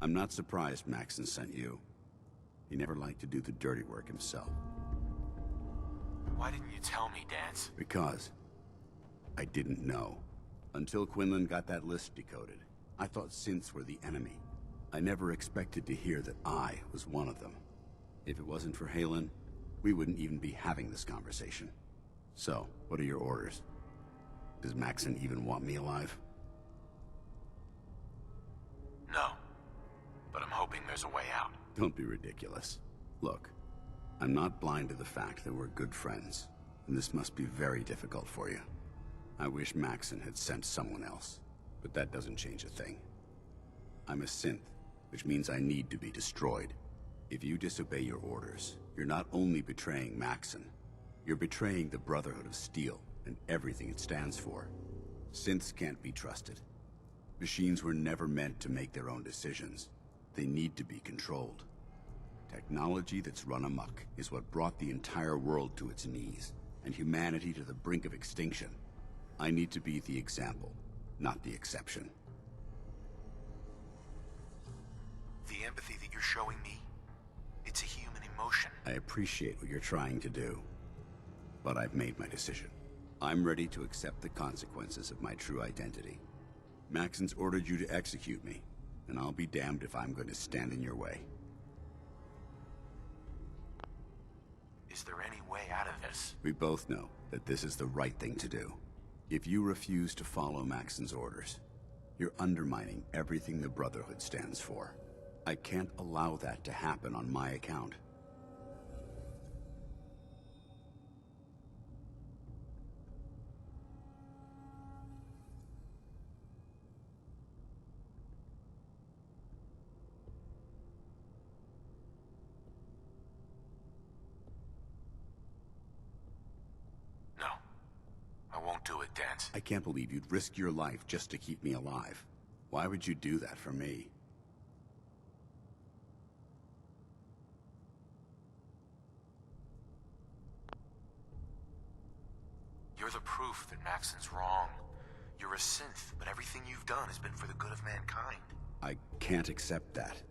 I'm not surprised Maxson sent you. He never liked to do the dirty work himself. Why didn't you tell me, Danse? Because I didn't know. Until Quinlan got that list decoded, I thought synths were the enemy. I never expected to hear that I was one of them. If it wasn't for Halen, we wouldn't even be having this conversation. So, what are your orders? Does Maxson even want me alive? No. But I'm hoping there's a way out. Don't be ridiculous. Look, I'm not blind to the fact that we're good friends, and this must be very difficult for you. I wish Maxson had sent someone else, but that doesn't change a thing. I'm a synth, which means I need to be destroyed. If you disobey your orders, you're not only betraying Maxson, you're betraying the Brotherhood of Steel and everything it stands for. Synths can't be trusted. Machines were never meant to make their own decisions. They need to be controlled. Technology that's run amok is what brought the entire world to its knees, and humanity to the brink of extinction. I need to be the example, not the exception. The empathy that you're showing me, it's a human emotion. I appreciate what you're trying to do, but I've made my decision. I'm ready to accept the consequences of my true identity. Maxson's ordered you to execute me, and I'll be damned if I'm going to stand in your way. Is there any way out of this? We both know that this is the right thing to do. If you refuse to follow Maxson's orders, you're undermining everything the Brotherhood stands for. I can't allow that to happen on my account. No. I won't do it, Danse. I can't believe you'd risk your life just to keep me alive. Why would you do that for me? You're the proof that Maxson's wrong. You're a synth, but everything you've done has been for the good of mankind. I can't accept that.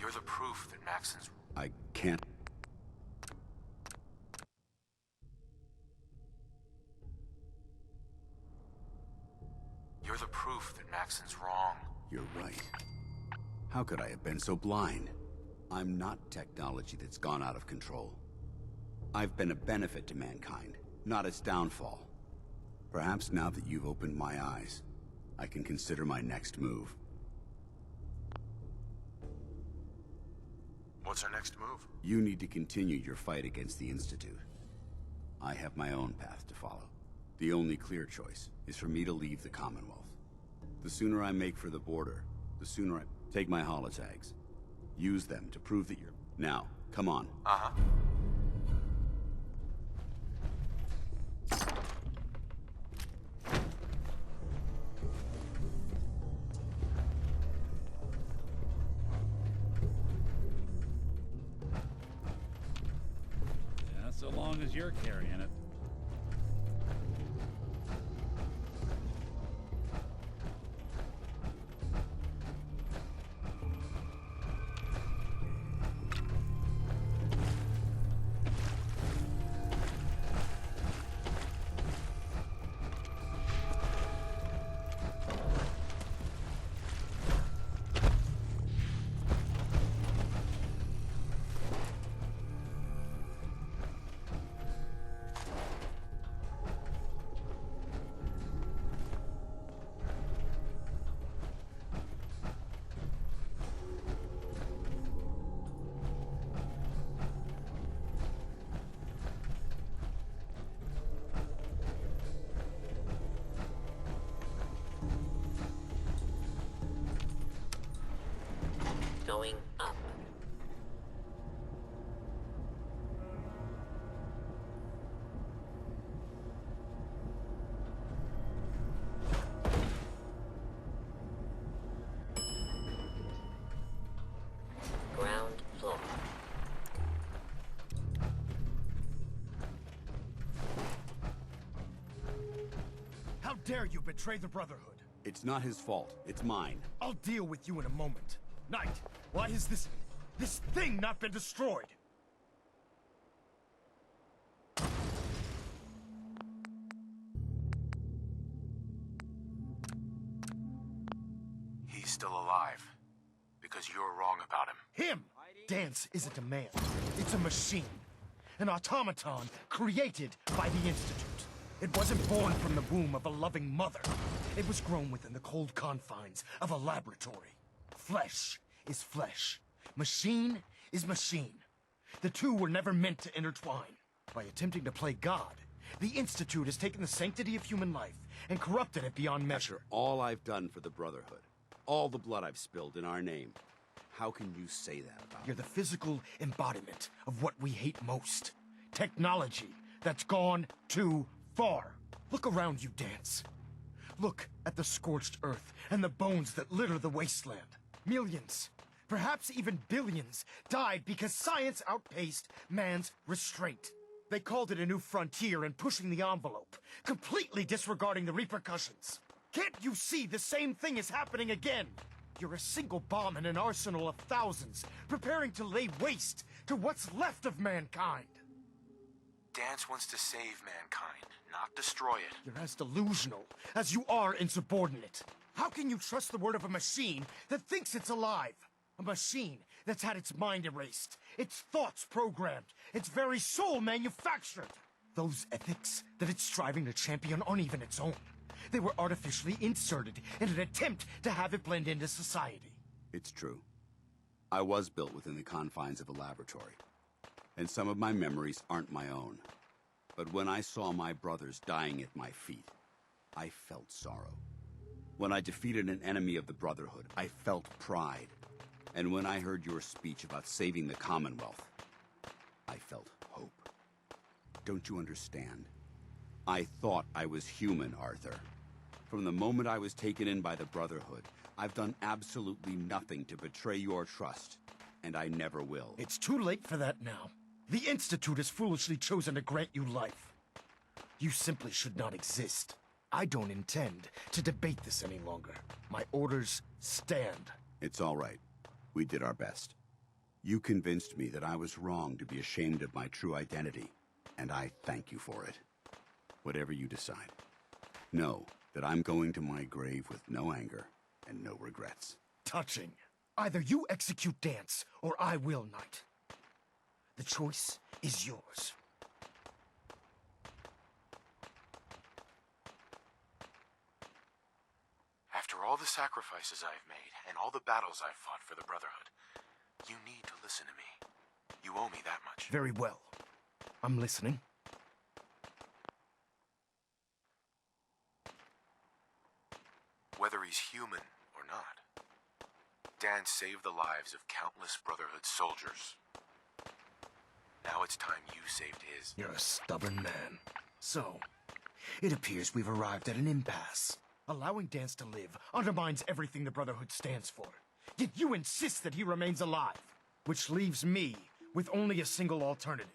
You're the proof that Maxson's... I can't... You're the proof that Maxson's wrong. You're right. How could I have been so blind? I'm not technology that's gone out of control. I've been a benefit to mankind, not its downfall. Perhaps now that you've opened my eyes, I can consider my next move. What's our next move? You need to continue your fight against the Institute. I have my own path to follow. The only clear choice is for me to leave the Commonwealth. The sooner I make for the border, the sooner I... Take my holotags. Use them to prove that you're... Now, come on. Uh-huh. Yeah, so long as you're carrying it. dare you betray the Brotherhood? It's not his fault. It's mine. I'll deal with you in a moment. Knight, why has this thing not been destroyed? He's still alive. Because you're wrong about him. Him! Danse isn't a man. It's a machine. An automaton created by the Institute. It wasn't born from the womb of a loving mother. It was grown within the cold confines of a laboratory. Flesh is flesh. Machine is machine. The two were never meant to intertwine. By attempting to play God, the Institute has taken the sanctity of human life and corrupted it beyond measure. After all I've done for the Brotherhood, all the blood I've spilled in our name, how can you say that about You're the physical embodiment of what we hate most. Technology that's gone too far. Look around you, Danse. Look at the scorched earth and the bones that litter the wasteland. Millions, perhaps even billions, died because science outpaced man's restraint. They called it a new frontier and pushing the envelope, completely disregarding the repercussions. Can't you see the same thing is happening again? You're a single bomb in an arsenal of thousands, preparing to lay waste to what's left of mankind. Danse wants to save mankind, not destroy it. You're as delusional as you are insubordinate. How can you trust the word of a machine that thinks it's alive? A machine that's had its mind erased, its thoughts programmed, its very soul manufactured. Those ethics that it's striving to champion aren't even its own. They were artificially inserted in an attempt to have it blend into society. It's true. I was built within the confines of a laboratory, and some of my memories aren't my own. But when I saw my brothers dying at my feet, I felt sorrow. When I defeated an enemy of the Brotherhood, I felt pride. And when I heard your speech about saving the Commonwealth, I felt hope. Don't you understand? I thought I was human, Arthur. From the moment I was taken in by the Brotherhood, I've done absolutely nothing to betray your trust, and I never will. It's too late for that now. The Institute has foolishly chosen to grant you life. You simply should not exist. I don't intend to debate this any longer. My orders stand. It's all right. We did our best. You convinced me that I was wrong to be ashamed of my true identity, and I thank you for it. Whatever you decide, know that I'm going to my grave with no anger and no regrets. Touching. Either you execute Danse, or I will, Knight. The choice is yours. After all the sacrifices I've made, and all the battles I've fought for the Brotherhood, you need to listen to me. You owe me that much. Very well. I'm listening. Whether he's human or not, Danse saved the lives of countless Brotherhood soldiers. Now it's time you saved his. You're a stubborn man. So, it appears we've arrived at an impasse. Allowing Danse to live undermines everything the Brotherhood stands for. Yet you insist that he remains alive, which leaves me with only a single alternative.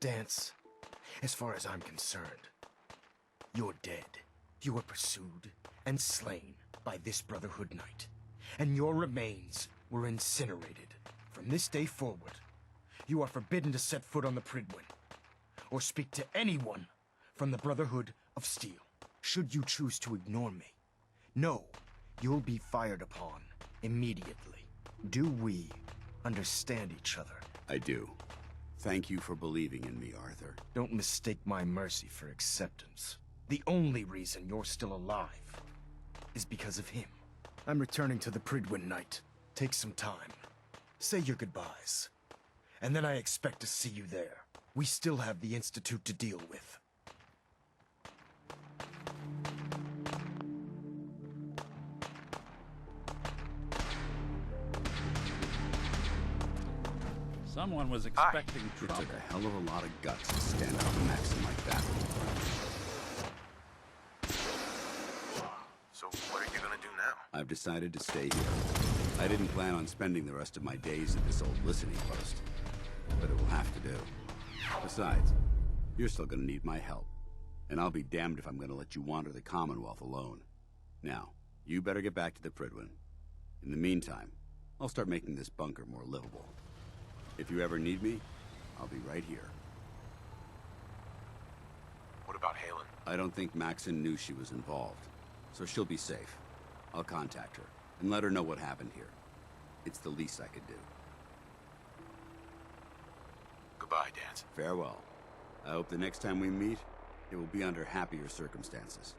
Danse, as far as I'm concerned, you're dead. You were pursued and slain by this Brotherhood Knight, and your remains were incinerated. From this day forward, you are forbidden to set foot on the Pridwin, or speak to anyone from the Brotherhood of Steel. Should you choose to ignore me, know you'll be fired upon immediately. Do we understand each other? I do. Thank you for believing in me, Arthur. Don't mistake my mercy for acceptance. The only reason you're still alive is because of him. I'm returning to the Pridwin, Knight. Take some time. Say your goodbyes. And then I expect to see you there. We still have the Institute to deal with. Someone was expecting It trouble. took a hell of a lot of guts to stand up to Maxson like that. So what are you gonna do now? I've decided to stay here. I didn't plan on spending the rest of my days at this old listening post, but it will have to do. Besides, you're still gonna need my help. And I'll be damned if I'm gonna let you wander the Commonwealth alone. Now, you better get back to the Prydwen. In the meantime, I'll start making this bunker more livable. If you ever need me, I'll be right here. What about Halen? I don't think Maxson knew she was involved, so she'll be safe. I'll contact her and let her know what happened here. It's the least I could do. Goodbye, Danse. Farewell. I hope the next time we meet, it will be under happier circumstances.